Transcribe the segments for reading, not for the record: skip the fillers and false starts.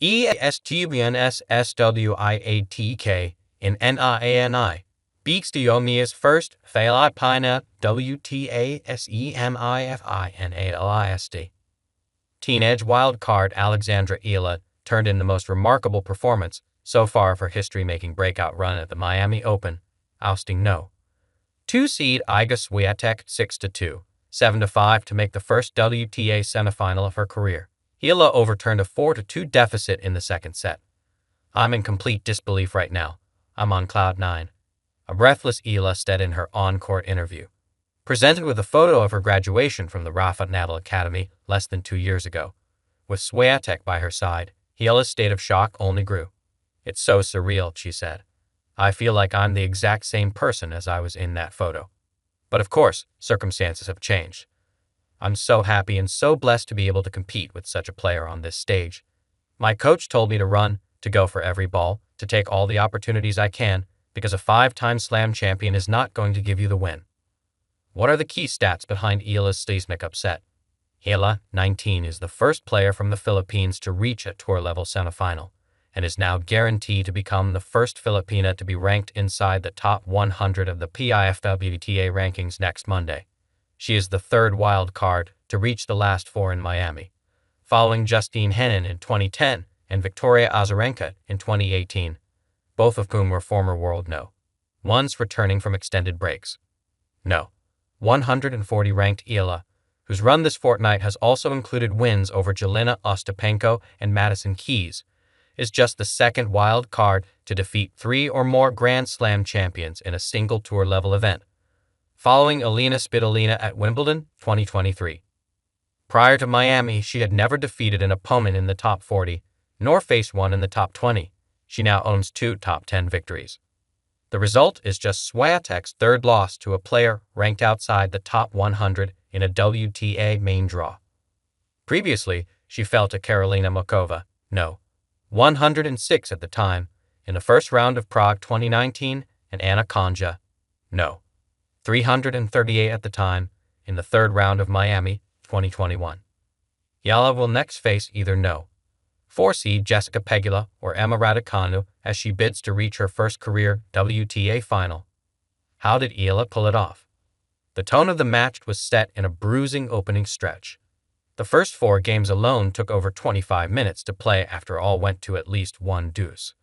abs-cbn in NIANI. Beaks Diomia's first Filipina Wta Semifinalist. Teenage wildcard Alexandra Eala turned in the most remarkable performance so far of her history-making breakout run at the Miami Open, ousting No. 2 seed Iga Swiatek 6-2, 7-5 to make the first WTA semifinal of her career. Eala overturned a 4-2 deficit in the second set. "I'm in complete disbelief right now. I'm on cloud 9. A breathless Eala said in her on-court interview. Presented with a photo of her graduation from the Rafa Nadal Academy less than 2 years ago. With Swiatek by her side, Eala's state of shock only grew. "It's so surreal," she said. "I feel like I'm the exact same person as I was in that photo. But of course, circumstances have changed. I'm so happy and so blessed to be able to compete with such a player on this stage. My coach told me to run, to go for every ball, to take all the opportunities I can, because a 5-time slam champion is not going to give you the win." What are the key stats behind Eala's seismic upset? Eala, 19, is the first player from the Philippines to reach a tour-level semifinal, and is now guaranteed to become the first Filipina to be ranked inside the top 100 of the PIFWTA rankings next Monday. She is the third wild card to reach the last 4 in Miami, following Justine Henin in 2010 and Victoria Azarenka in 2018, both of whom were former world No. 1s returning from extended breaks. No. 140 ranked Eala, whose run this fortnight has also included wins over Jelena Ostapenko and Madison Keys, is just the second wild card to defeat 3 or more Grand Slam champions in a single tour-level event, following Elena Svitolina at Wimbledon 2023. Prior to Miami, she had never defeated an opponent in the top 40, nor faced one in the top 20. She now owns 2 top 10 victories. The result is just Swiatek's third loss to a player ranked outside the top 100 in a WTA main draw. Previously, she fell to Karolina Muchova, No. 106 at the time, in the first round of Prague 2019, and Anna Konja, No. 338 at the time, in the third round of Miami 2021. Eala will next face either No. 4 seed Jessica Pegula or Emma Raducanu as she bids to reach her first career WTA final. How did Eala pull it off? The tone of the match was set in a bruising opening stretch. The first 4 games alone took over 25 minutes to play after all went to at least one deuce.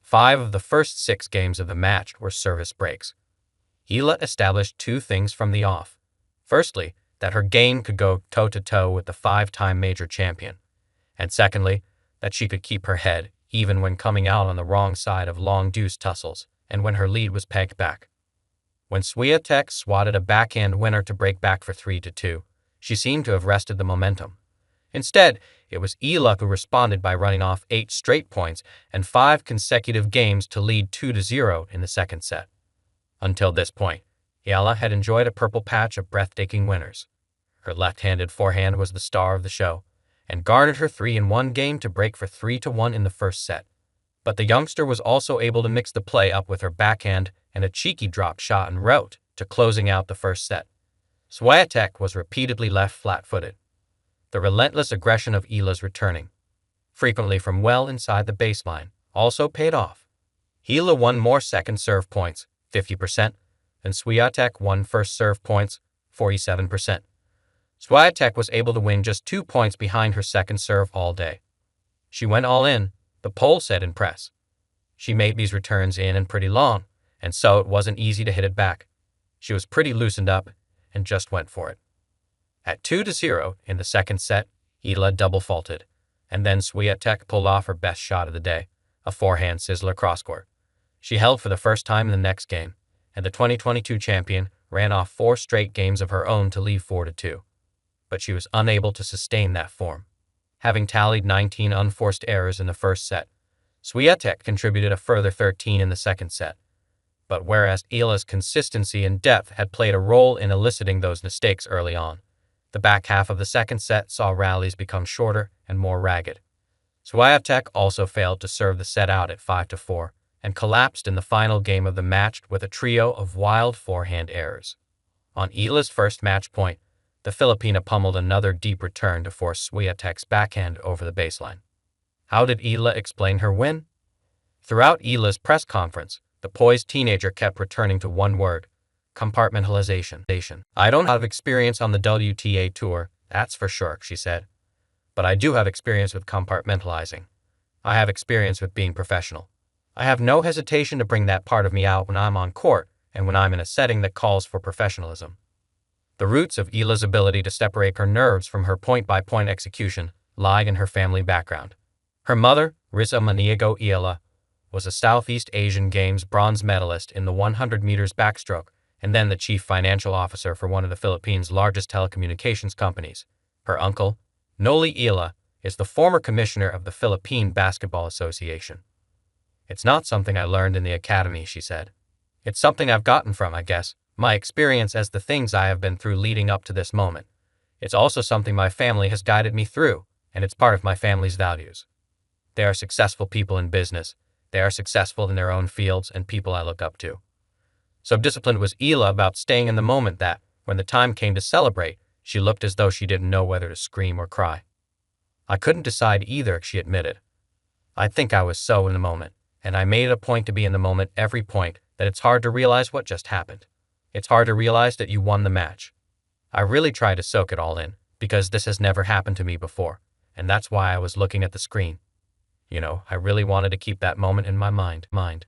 5 of the first 6 games of the match were service breaks. Eala established 2 things from the off. Firstly, that her game could go toe-to-toe with the 5-time major champion. And secondly, that she could keep her head even when coming out on the wrong side of long deuce tussles and when her lead was pegged back. When Swiatek swatted a backhand winner to break back for 3-2, she seemed to have wrested the momentum. Instead, it was Eala who responded by running off 8 straight points and 5 consecutive games to lead 2-0 in the second set. Until this point, Eala had enjoyed a purple patch of breathtaking winners. Her left-handed forehand was the star of the show, and garnered her 3-in-1 game to break for 3-1 in the first set. But the youngster was also able to mix the play up with her backhand and a cheeky drop shot en route to closing out the first set. Swiatek was repeatedly left flat-footed. The relentless aggression of Eala's returning, frequently from well inside the baseline, also paid off. Eala won more second serve points, 50%, and Swiatek won first serve points, 47%. Swiatek was able to win just 2 points behind her second serve all day. She went all in, the poll said in press. She made these returns in and pretty long, and so it wasn't easy to hit it back. She was pretty loosened up and just went for it. At 2-0 in the second set, Eala double faulted, and then Swiatek pulled off her best shot of the day, a forehand sizzler crosscourt. She held for the first time in the next game, and the 2022 champion ran off 4 straight games of her own to leave 4-2. But she was unable to sustain that form. Having tallied 19 unforced errors in the first set, Swiatek contributed a further 13 in the second set. But whereas Eala's consistency and depth had played a role in eliciting those mistakes early on, the back half of the second set saw rallies become shorter and more ragged. Swiatek also failed to serve the set out at 5-4 and collapsed in the final game of the match with a trio of wild forehand errors. On Eala's first match point, the Filipina pummeled another deep return to force Swiatek's backhand over the baseline. How did Eala explain her win? Throughout Eala's press conference, the poised teenager kept returning to one word: compartmentalization. I don't have experience on the WTA tour, that's for sure, she said. But I do have experience with compartmentalizing. I have experience with being professional. I have no hesitation to bring that part of me out when I'm on court and when I'm in a setting that calls for professionalism. The roots of Eala's ability to separate her nerves from her point-by-point execution lie in her family background. Her mother, Rafa Nadal Eala, was a Southeast Asian Games bronze medalist in the 100 meters backstroke and then the chief financial officer for one of the Philippines' largest telecommunications companies. Her uncle, Noli Eala, is the former commissioner of the Philippine Basketball Association. It's not something I learned in the academy, she said. It's something I've gotten from, I guess, my experience as the things I have been through leading up to this moment. It's also something my family has guided me through, and it's part of my family's values. They are successful people in business. They are successful in their own fields and people I look up to. So disciplined was Eala about staying in the moment that, when the time came to celebrate, she looked as though she didn't know whether to scream or cry. I couldn't decide either, she admitted. I think I was so in the moment, and I made it a point to be in the moment every point that it's hard to realize what just happened. It's hard to realize that you won the match. I really tried to soak it all in, because this has never happened to me before, and that's why I was looking at the screen. I really wanted to keep that moment in my mind.